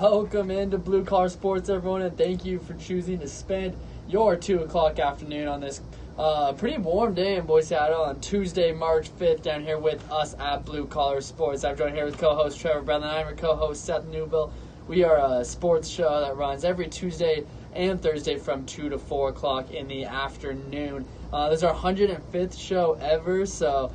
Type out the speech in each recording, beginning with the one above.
Welcome into Blue Collar Sports, everyone, and thank you for choosing to spend your 2 o'clock afternoon on this pretty warm day in Boise, Idaho on Tuesday, March 5th, down here with us at Blue Collar Sports. I'm joined here with co-host Trevor Brennan. I'm your co-host Seth Newbill. We are a sports show that runs every Tuesday and Thursday from 2 to 4 o'clock in the afternoon. This is our 105th show ever, so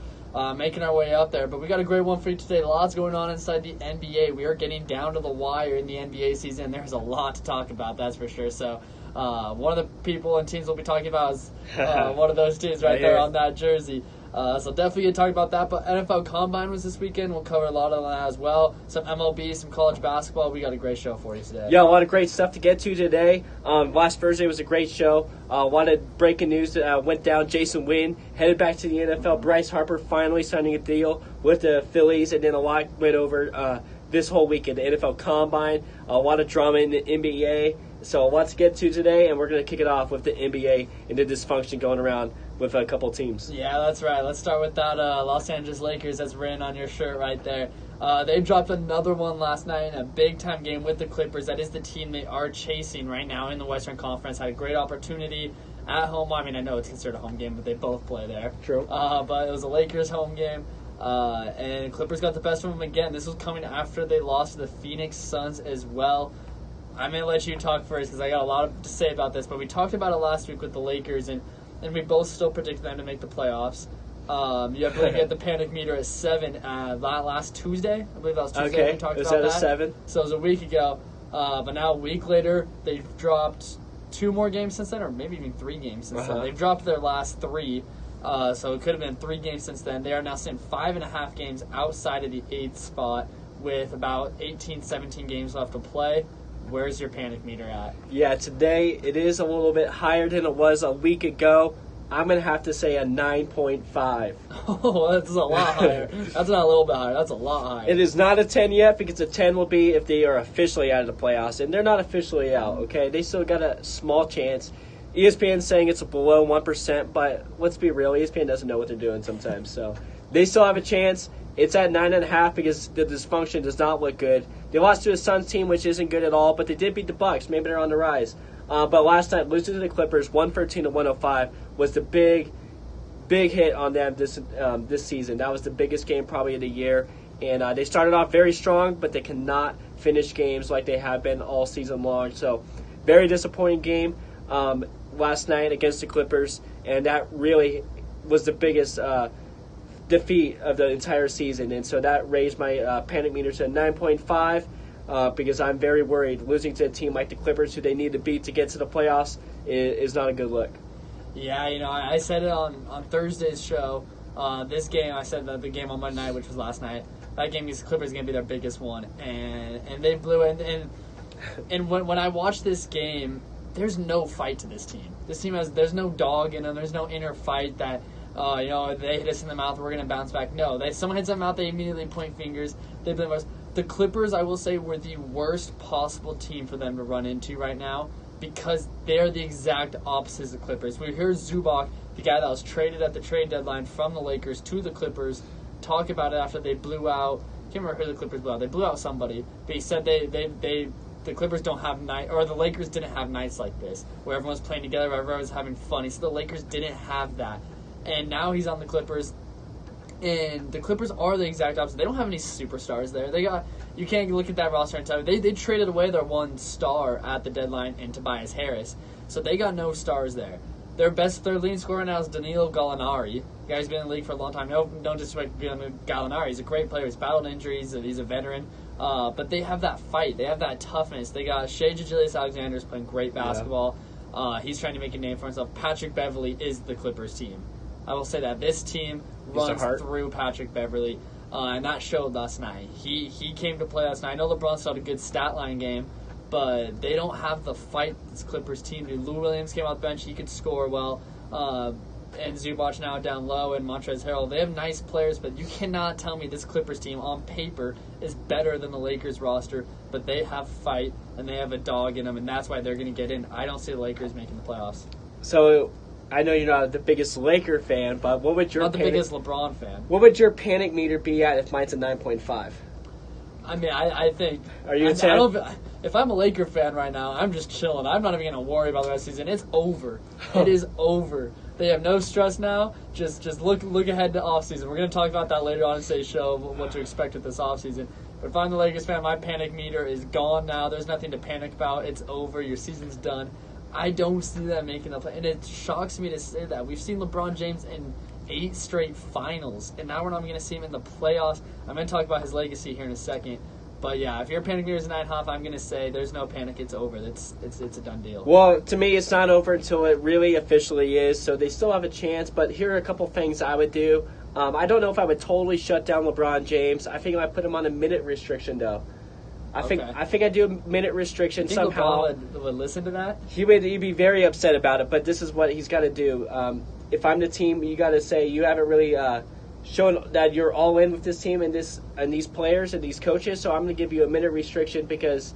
making our way up there. But we got a great one for you today. Lots going on inside the NBA. We are getting down to the wire in the NBA season. There's a lot to talk about, that's for sure. So one of the people and teams we'll be talking about is one of those teams right there on that jersey. So definitely going to talk about that. But NFL Combine was this weekend. We'll cover a lot of that as well. Some MLB, some college basketball. We got a great show for you today. Yeah, a lot of great stuff to get to today. Last Thursday was a great show. A lot of breaking news went down. Jason Witten headed back to the NFL. Bryce Harper finally signing a deal with the Phillies. And then a lot went over this whole weekend. The NFL Combine. A lot of drama in the NBA. So a lot to get to today. And we're going to kick it off with the NBA and the dysfunction going around with a couple teams. Yeah, that's right. Let's start with that Los Angeles Lakers that's written on your shirt right there. They dropped another one last night in a big-time game with the Clippers. That is the team they are chasing right now in the Western Conference. Had a great opportunity at home. I mean, I know it's considered a home game, but they both play there. True. But it was a Lakers home game, and Clippers got the best of them again. This was coming after they lost to the Phoenix Suns as well. I'm going to let you talk first because I got a lot to say about this, but we talked about it last week with the Lakers, and we both still predicted them to make the playoffs. You have to get the panic meter at 7 last Tuesday. I believe that was Tuesday. Okay, we talked is about that a 7? So it was a week ago. But now a week later, they've dropped 2 more games since then, or maybe even 3 games since then. They've dropped their last 3. So it could have been 3 games since then. They are now sitting 5.5 games outside of the 8th spot with about 18, 17 games left to play. Where's your panic meter at? Yeah, today it is a little bit higher than it was a week ago. I'm going to have to say a 9.5. Oh, that's a lot higher. That's not a little bit higher. That's a lot higher. It is not a 10 yet because a 10 will be if they are officially out of the playoffs. And they're not officially out, okay? They still got a small chance. ESPN's saying it's below 1%, but let's be real. ESPN doesn't know what they're doing sometimes. So they still have a chance. It's at 9.5 because the dysfunction does not look good. They lost to a Suns team, which isn't good at all, but they did beat the Bucks. Maybe they're on the rise. But last night, losing to the Clippers, 113-105, was the big hit on them this season. That was the biggest game probably of the year. And they started off very strong, but they cannot finish games like they have been all season long. So very disappointing game last night against the Clippers, and that really was the biggest defeat of the entire season. And so that raised my panic meter to 9.5 because I'm very worried. Losing to a team like the Clippers, who they need to beat to get to the playoffs, is not a good look. Yeah, I said it on Thursday's show. This game, I said that the game on Monday night, which was last night, that game against the Clippers is going to be their biggest one. And they blew it. And when I watched this game, there's no fight to this team. This team there's no dog in them. There's no inner fight that, they hit us in the mouth, we're going to bounce back. No, someone hits them in the mouth, they immediately point fingers. They blame us. The Clippers, I will say, were the worst possible team for them to run into right now because they are the exact opposite of the Clippers. We heard Zubac, the guy that was traded at the trade deadline from the Lakers to the Clippers, talk about it after they blew out. I can't remember who the Clippers blew out. They blew out somebody, but he said the Clippers don't have or the Lakers didn't have nights like this where everyone's playing together, where everyone's having fun. He said the Lakers didn't have that. And now he's on the Clippers, and the Clippers are the exact opposite. They don't have any superstars there. You can't look at that roster and tell me. They traded away their one star at the deadline in Tobias Harris, so they got no stars there. Their leading scorer now is Danilo Gallinari. The guy's been in the league for a long time. No, don't disrespect Gallinari. He's a great player. He's battled injuries. He's a veteran. But they have that fight. They have that toughness. They got Shai Gilgeous-Alexander's playing great basketball. Yeah. He's trying to make a name for himself. Patrick Beverley is the Clippers team. I will say that this team runs through Patrick Beverley, and that showed last night. He came to play last night. I know LeBron still had a good stat line game, but they don't have the fight this Clippers team do. Lou Williams came off the bench. He could score well. And Zubac now down low, and Montrezl Harrell. They have nice players, but you cannot tell me this Clippers team on paper is better than the Lakers roster, but they have fight, and they have a dog in them, and that's why they're going to get in. I don't see the Lakers making the playoffs. So I know you're not the biggest Laker fan, but what would your biggest LeBron fan. What would your panic meter be at if mine's a 9.5? I mean, I think. Are you a 10? if I'm a Laker fan right now, I'm just chilling. I'm not even going to worry about the rest of the season. It's over. It is over. They have no stress now. Just look ahead to offseason. We're going to talk about that later on in today's show, what to expect with this offseason. But if I'm the Lakers fan, my panic meter is gone now. There's nothing to panic about. It's over. Your season's done. I don't see them making the play. And it shocks me to say that. We've seen LeBron James in 8 straight finals, and now we're not going to see him in the playoffs. I'm going to talk about his legacy here in a second. But yeah, if your panic meter is 9.5, I'm going to say there's no panic. It's over. It's a done deal. Well, to me, it's not over until it really officially is, so they still have a chance. But here are a couple things I would do. I don't know if I would totally shut down LeBron James. I think I might put him on a minute restriction, though. I think I'd do a minute restriction somehow. LeBron would listen to that? He'd be very upset about it, but this is what he's got to do. If I'm the team, you got to say you haven't really shown that you're all in with this team and these players and these coaches. So I'm going to give you a minute restriction because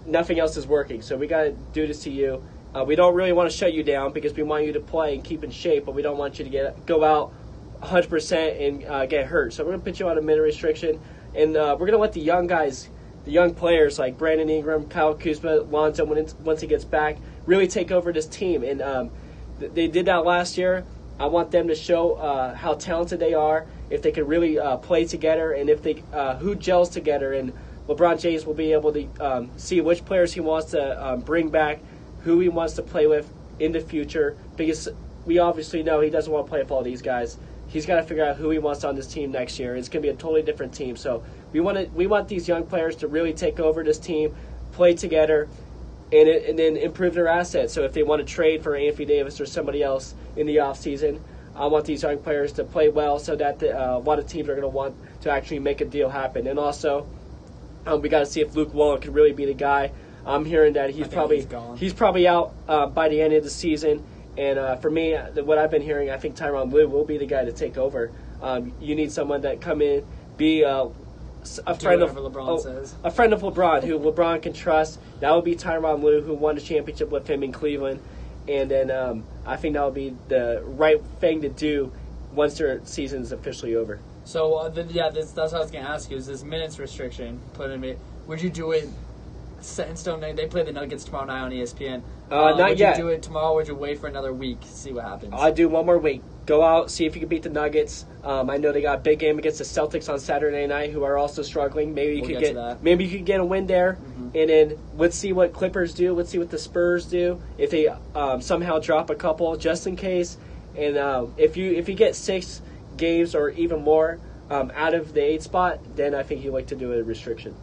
nothing else is working. So we got to do this to you. We don't really want to shut you down because we want you to play and keep in shape, but we don't want you to go out 100% and get hurt. So we're going to put you on a minute restriction, and we're going to let the young guys, the young players like Brandon Ingram, Kyle Kuzma, Lonzo, once he gets back, really take over this team. And they did that last year. I want them to show how talented they are, if they can really play together, and if they who gels together. And LeBron James will be able to see which players he wants to bring back, who he wants to play with in the future, because we obviously know he doesn't want to play with all these guys. He's got to figure out who he wants on this team next year. It's going to be a totally different team. So we want these young players to really take over this team, play together, and then improve their assets. So if they want to trade for Anthony Davis or somebody else in the offseason, I want these young players to play well so that a lot of teams are going to want to actually make a deal happen. And also, we got to see if Luke Walton can really be the guy. I'm hearing that he's probably out by the end of the season. And for me, what I've been hearing, I think Tyronn Lue will be the guy to take over. You need someone that come in, be a friend of LeBron, who LeBron can trust. That would be Tyronn Lue, who won the championship with him in Cleveland. And then I think that would be the right thing to do once their season is officially over. So that's what I was going to ask you. Is this minutes restriction put in me? Would you do it set in stone? They play the Nuggets tomorrow night on ESPN. Not would yet. Would you do it tomorrow, or would you wait for another week to see what happens? I'd do one more week. Go out, see if you can beat the Nuggets. I know they got a big game against the Celtics on Saturday night, who are also struggling. Maybe you could get a win there, and then let's see what Clippers do. Let's see what the Spurs do if they somehow drop a couple, just in case. And if you get 6 games or even more out of the 8 spot, then I think you like to do a restriction.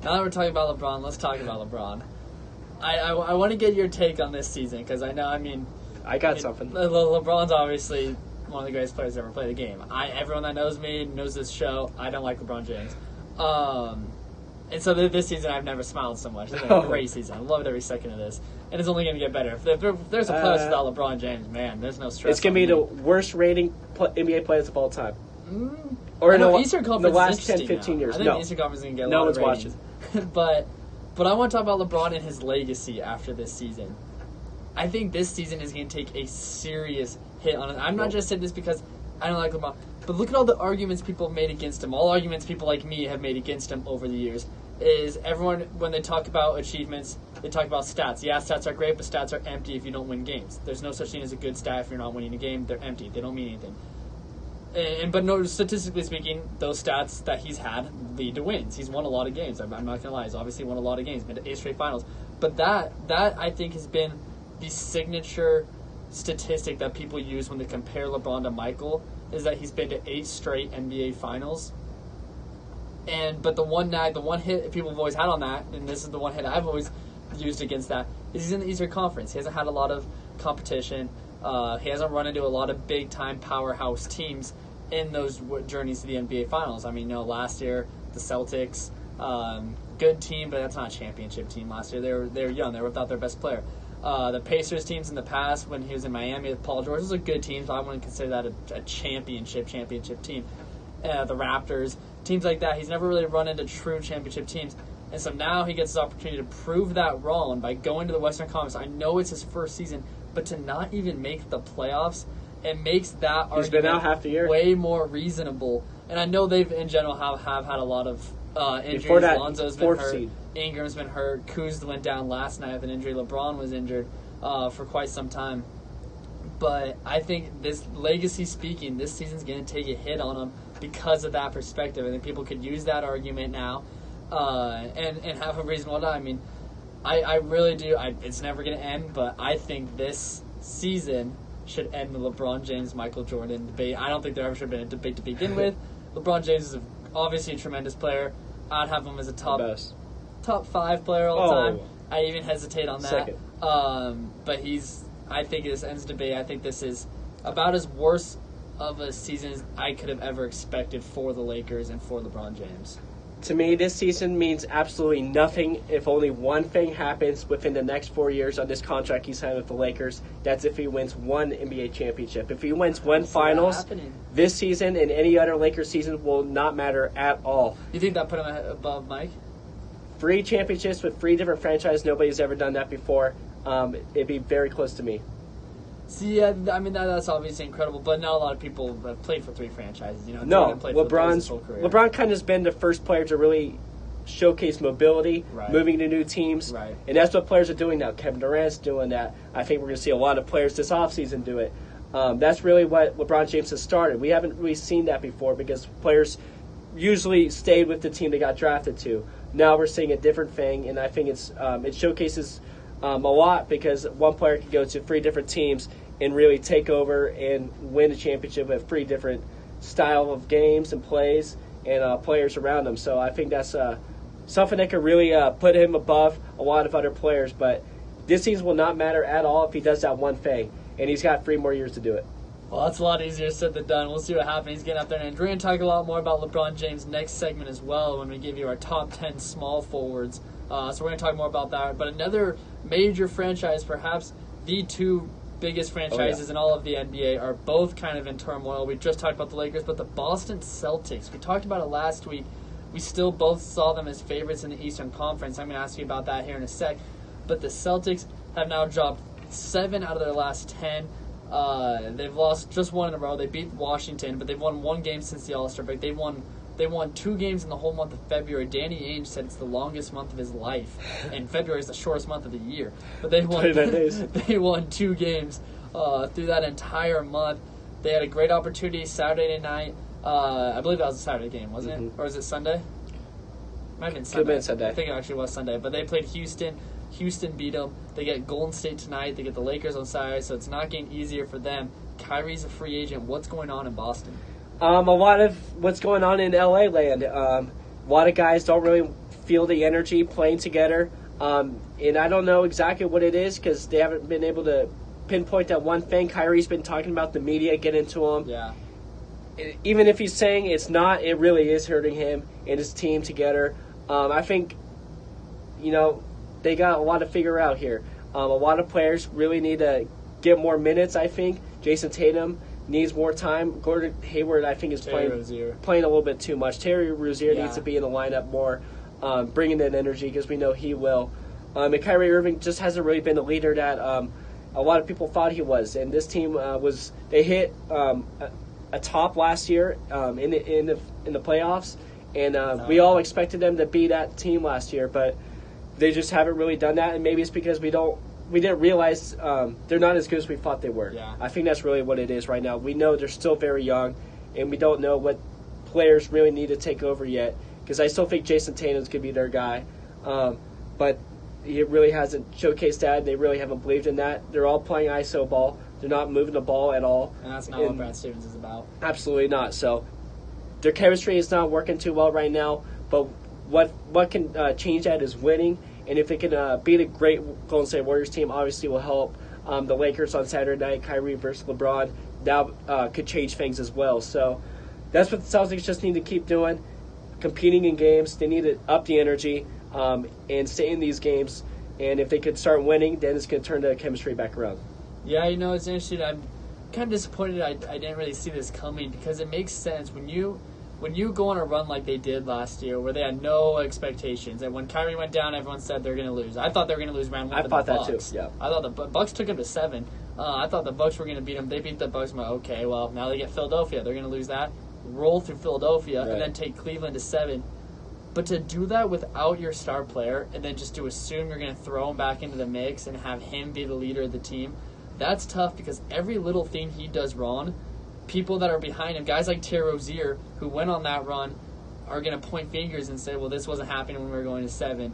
Now that we're talking about LeBron, let's talk about LeBron. I want to get your take on this season because I got something. LeBron's obviously one of the greatest players to ever play the game. Everyone that knows me knows this show. I don't like LeBron James. And so this season I've never smiled so much. It's been a great season. I loved every second of this. And it's only going to get better. If there's a playoffs without LeBron James, man, there's no stress. It's going to be the worst rating NBA players of all time. Or no, Eastern Conference the last 10, 15 years. I think the Eastern Conference is going to get a lot of ratings. But I want to talk about LeBron and his legacy after this season. I think this season is going to take a serious hit on it. I'm not just saying this because I don't like LeBron, but look at all the arguments people have made against him. All arguments people like me have made against him over the years. Is everyone, when they talk about achievements, they talk about stats. Yeah, stats are great, but stats are empty if you don't win games. There's no such thing as a good stat if you're not winning a game. They're empty. They don't mean anything. But no, statistically speaking, those stats that he's had lead to wins. He's won a lot of games. I'm not going to lie. He's obviously won a lot of games. Been to 8 straight finals. But that I think has been the signature statistic that people use when they compare LeBron to Michael, is that he's been to 8 straight NBA finals. But the one hit people have always had on that, and this is the one hit I've always used against that, is he's in the Eastern Conference. He hasn't had a lot of competition. He hasn't run into a lot of big-time powerhouse teams in those journeys to the NBA Finals. I mean, last year, the Celtics, good team, but that's not a championship team last year. They were young. They were without their best player. The Pacers teams in the past, when he was in Miami with Paul George, those are good teams, but I wouldn't consider that a championship team. The Raptors, teams like that, he's never really run into true championship teams. And so now he gets his opportunity to prove that wrong by going to the Western Conference. I know it's his first season, but to not even make the playoffs, it makes that argument been out half the year. Way more reasonable. And I know they've, in general, have had a lot of injuries. Before that, Lonzo's been fourth hurt. seed. Ingram's been hurt. Kuz went down last night with an injury. LeBron was injured for quite some time. But I think this legacy speaking, this season's going to take a hit on them because of that perspective. I think people could use that argument now and have a reasonable time. I mean, I really do. It's never going to end, but I think this season should end the LeBron James, Michael Jordan debate. I don't think there ever should have been a debate to begin with. LeBron James is obviously a tremendous player. I'd have him as a top 5 player all the time. I even hesitate on that. Second. But I think this ends debate. I think this is about as worse of a season as I could have ever expected for the Lakers and for LeBron James. To me, this season means absolutely nothing if only one thing happens within the next 4 years on this contract he signed with the Lakers. That's if he wins one NBA championship. If he wins one finals, this season and any other Lakers season will not matter at all. You think that put him above Mike? 3 championships with 3 different franchises. Nobody's ever done that before. It'd be very close to me. See, yeah, I mean that's obviously incredible, but not a lot of people have played for 3 franchises. You know, no, LeBron kind of has been the first player to really showcase mobility, moving to new teams, and that's what players are doing now. Kevin Durant's doing that. I think we're going to see a lot of players this offseason do it. That's really what LeBron James has started. We haven't really seen that before because players usually stayed with the team they got drafted to. Now we're seeing a different thing, and I think it showcases a lot because one player can go to 3 different teams and really take over and win a championship with 3 different style of games and plays and players around them. So I think that's something that could really put him above a lot of other players. But this season will not matter at all if he does that one thing, and he's got 3 more years to do it. Well, that's a lot easier said than done. We'll see what happens. He's getting up there. And we're going to talk a lot more about LeBron James next segment as well when we give you our top 10 small forwards. So we're going to talk more about that. But another major franchise, perhaps the 2 biggest franchises in all of the NBA, are both kind of in turmoil. We just talked about the Lakers, but the Boston Celtics. We talked about it last week. We still both saw them as favorites in the Eastern Conference. I'm going to ask you about that here in a sec. But the Celtics have now dropped 7 out of their last 10. They've lost just 1 in a row. They beat Washington, but they've won 1 game since the All-Star break. They won 2 games in the whole month of February. Danny Ainge said it's the longest month of his life, and February is the shortest month of the year. But they won 2 games through that entire month. They had a great opportunity Saturday night. I believe that was a Saturday game, wasn't it? Or was it Sunday? Might have been Sunday. Could have been Sunday. I think it actually was Sunday. But they played Houston. Houston beat them. They get Golden State tonight. They get the Lakers on Saturday, so it's not getting easier for them. Kyrie's a free agent. What's going on in Boston? A lot of what's going on in LA land. A lot of guys don't really feel the energy playing together. And I don't know exactly what it is because they haven't been able to pinpoint that one thing. Kyrie's been talking about the media getting to him. Yeah. Even if he's saying it's not, it really is hurting him and his team together. I think, they got a lot to figure out here. A lot of players really need to get more minutes, I think. Jason Tatum needs more time. Gordon Hayward, I think, is playing a little bit too much. Terry Rozier needs to be in the lineup more, bringing that energy because we know he will. And Kyrie Irving just hasn't really been the leader that a lot of people thought he was. And this team they hit a top last year in the playoffs, and we all expected them to be that team last year, but they just haven't really done that. And maybe it's because we didn't realize they're not as good as we thought they were. Yeah. I think that's really what it is right now. We know they're still very young, and we don't know what players really need to take over yet. Because I still think Jason Tatum's going to be their guy, but he really hasn't showcased that. And they really haven't believed in that. They're all playing ISO ball. They're not moving the ball at all. And that's not what Brad Stevens is about. Absolutely not. So their chemistry is not working too well right now. But what can change that is winning. And if they can beat a great Golden State Warriors team, obviously will help. The Lakers on Saturday night, Kyrie versus LeBron, that could change things as well. So that's what the Celtics just need to keep doing, competing in games. They need to up the energy and stay in these games. And if they could start winning, then it's going to turn the chemistry back around. Yeah, it's interesting. I'm kind of disappointed I didn't really see this coming because it makes sense when you go on a run like they did last year where they had no expectations, and when Kyrie went down, everyone said they're going to lose. I thought they were going to lose round 1 to the Bucks. I thought that too, yeah. I thought the Bucks took them to 7. I thought the Bucks were going to beat them. They beat the Bucks. I'm like, okay, well, now they get Philadelphia. They're going to lose that. Roll through Philadelphia and then take Cleveland to 7. But to do that without your star player and then just to assume you're going to throw him back into the mix and have him be the leader of the team, that's tough because every little thing he does wrong, people that are behind him, guys like Terry Rozier, who went on that run, are going to point fingers and say, well, this wasn't happening when we were going to 7.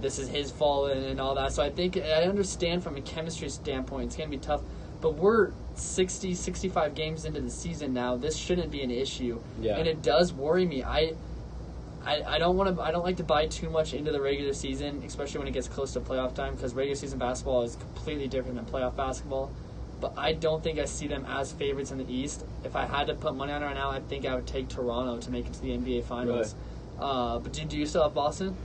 This is his fault and all that. So I think I understand from a chemistry standpoint it's going to be tough. But we're 60, 65 games into the season now. This shouldn't be an issue. Yeah. And it does worry me. I don't like to buy too much into the regular season, especially when it gets close to playoff time, because regular season basketball is completely different than playoff basketball. But I don't think I see them as favorites in the East. If I had to put money on it right now, I think I would take Toronto to make it to the NBA Finals. Really? But do you still have Boston?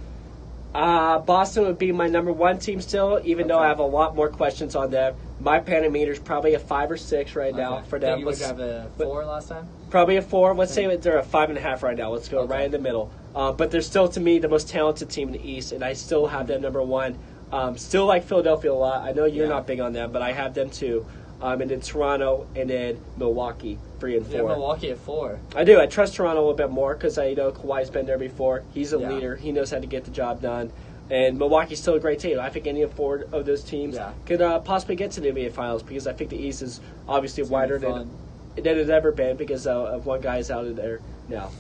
Boston would be my number 1 team still, even though I have a lot more questions on them. My panimeter is probably a 5 or 6 right now for them. You would have a 4 last time? Probably a 4. Let's say they're a 5.5 right now. Let's go right in the middle. But they're still, to me, the most talented team in the East, and I still have them number 1. Still like Philadelphia a lot. I know you're not big on them, but I have them too. And then Toronto, and then Milwaukee, 3 and 4. Yeah, Milwaukee at 4. I do. I trust Toronto a little bit more because I know Kawhi's been there before. He's a leader. He knows how to get the job done. And Milwaukee's still a great team. I think any of 4 of those teams could possibly get to the NBA Finals because I think the East is obviously wider than it's ever been because of one guy's out of there now.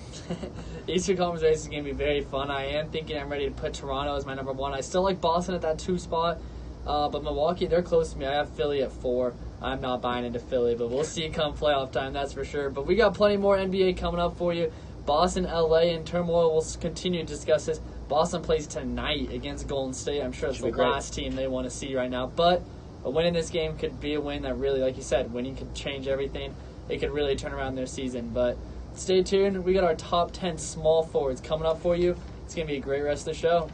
Eastern Conference race is going to be very fun. I am thinking I'm ready to put Toronto as my number 1. I still like Boston at that 2 spot. But Milwaukee, they're close to me. I have Philly at 4. I'm not buying into Philly, but we'll see come playoff time, that's for sure. But we got plenty more NBA coming up for you. Boston, LA, in turmoil. We'll continue to discuss this. Boston plays tonight against Golden State. I'm sure it's the last team they want to see right now. But a win in this game could be a win that really, like you said, winning could change everything. It could really turn around their season. But stay tuned. We got our top 10 small forwards coming up for you. It's going to be a great rest of the show.